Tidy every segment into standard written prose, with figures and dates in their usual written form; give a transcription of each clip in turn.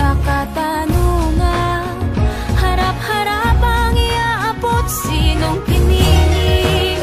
sa katanungan. Harap-harapang iaabot sinong pinili.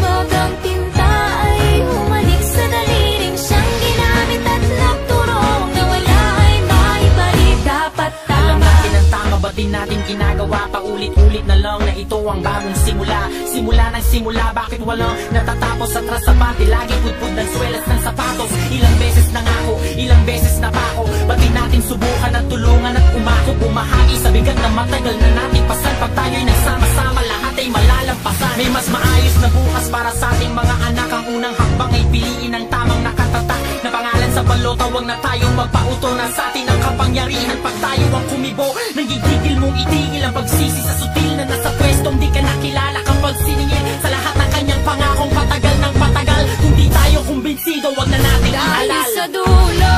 Bagang tinta ay humalik sa daliring siyang ginamit at nagturo na wala ay maibalik. Dapat tama. Alam natin ang tama, ba't di natin ginagawa? Paulit-ulit na lang na ito ang bagong simula. Simula ng simula, bakit walang natatapos? Atras sa bati, lagi pudpud ng swelas ng sapatos. Ilang beses na nga ako, ilang beses na pa ako. Ba't di natin subukan at tulungan at umako? Bumahagi sa bigat na matagal na natin pasan. Pag tayo'y nagsama-sama, lahat ay malalampasan. May mas maayos na bukas para sa ating mga anak. Ang unang hakbang ay piliin ang tamang nakatatak na pangalan sa balota. Huwag na tayong magpautol na sa atin ang kapangyarihan. Pag tayo ang kumibo, nagigigil mong itigil ang pagsisi sa sutil na nasa pwestong di ka nakilala. Kapag siningil sa lahat ng kanyang pangakong patagal ng patagal. Kung di tayo kumbinsido, wag na natin dahil ialala. sa dulo,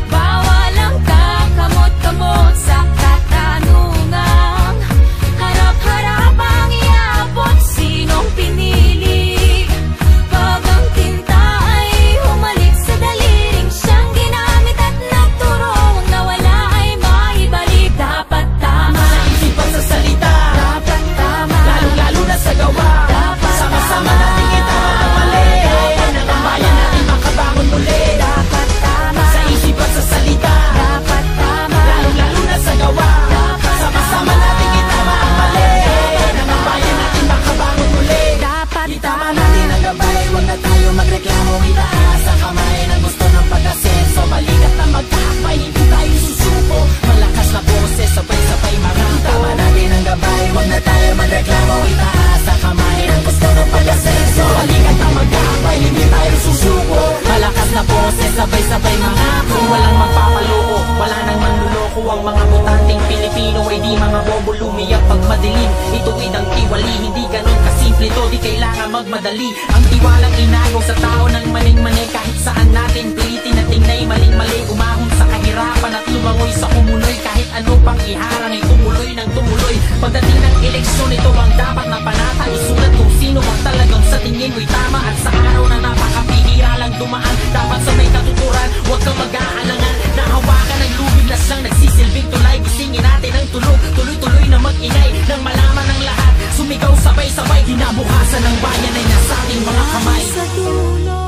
bawal ang kakamot-kamot sa katanungan. Harap-harapang iabot sinong pinili. Pag ang tinta ay humalik sa daliring siyang ginamit at nagturo na wala ay maibalik. Dapat tama sa isip at sa salita, dapat tama, lalo-lalo na sa gawa. dapat Sama-sama tama. natin kita ang mali ng ang bayan natin makabangon muli. Dapat tama Sa isip at sa salita, dapat tama, lalo-lalo na sa gawa. Sama-sama natin kita ang mali ng ang bayan natin makabangon muli. dapat Itama natin ang gabay, huwag na tayo magreklamo. Itaas ang kamay ng gusto ng pag-asenso. Balikat na magkakapay, hindi tayo susuko. Malakas na boses, sabay-sabay marami. Itama natin ang gabay, huwag na tayo magreklamo. Itaas ang kamay ng gusto ng pag-asenso. Balikat na magkakapay, hindi tayo susuko. Malakas na boses, sabay-sabay mangako. Walang magpapaloko, wala nang manluloko. Ang mga botanteng Pilipino ay di mga bobo lumiyak pag madilim. Ituwid ang tiwali, hindi ganon kasimple to. Di kailangan magmadali. Ang tiwalang inagaw sa tao ng maling-mani. Kahit saan natin pilitin at tingnay maling-mali. Umahon sa kahirapan at lumangoy sa kumuloy. Kahit ano pang iharang ay tumuloy ng tumuloy. Pagdating ng eleksyon, ito ang dapat na panata. Isulat kung sino ang talagang sa tingin mo'y tama. At sa araw na napakapihira lang dumaan, dapat sa may katuturan, huwag kang mag-aalangan. Nahawakan ng lubid na siyang nagsisilbing tulay. Gisingin natin ang tulog, tuloy-tuloy na mag-ingay. Nang malaman ng lahat, sumigaw sabay-sabay. Kinabukasan ng bayan ay nasa ating mga kamay. sa dulo,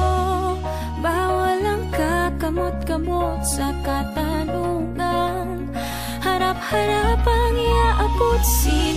bawal ang kakamot-kamot sa katanungan. Harap-harapang iaabot sino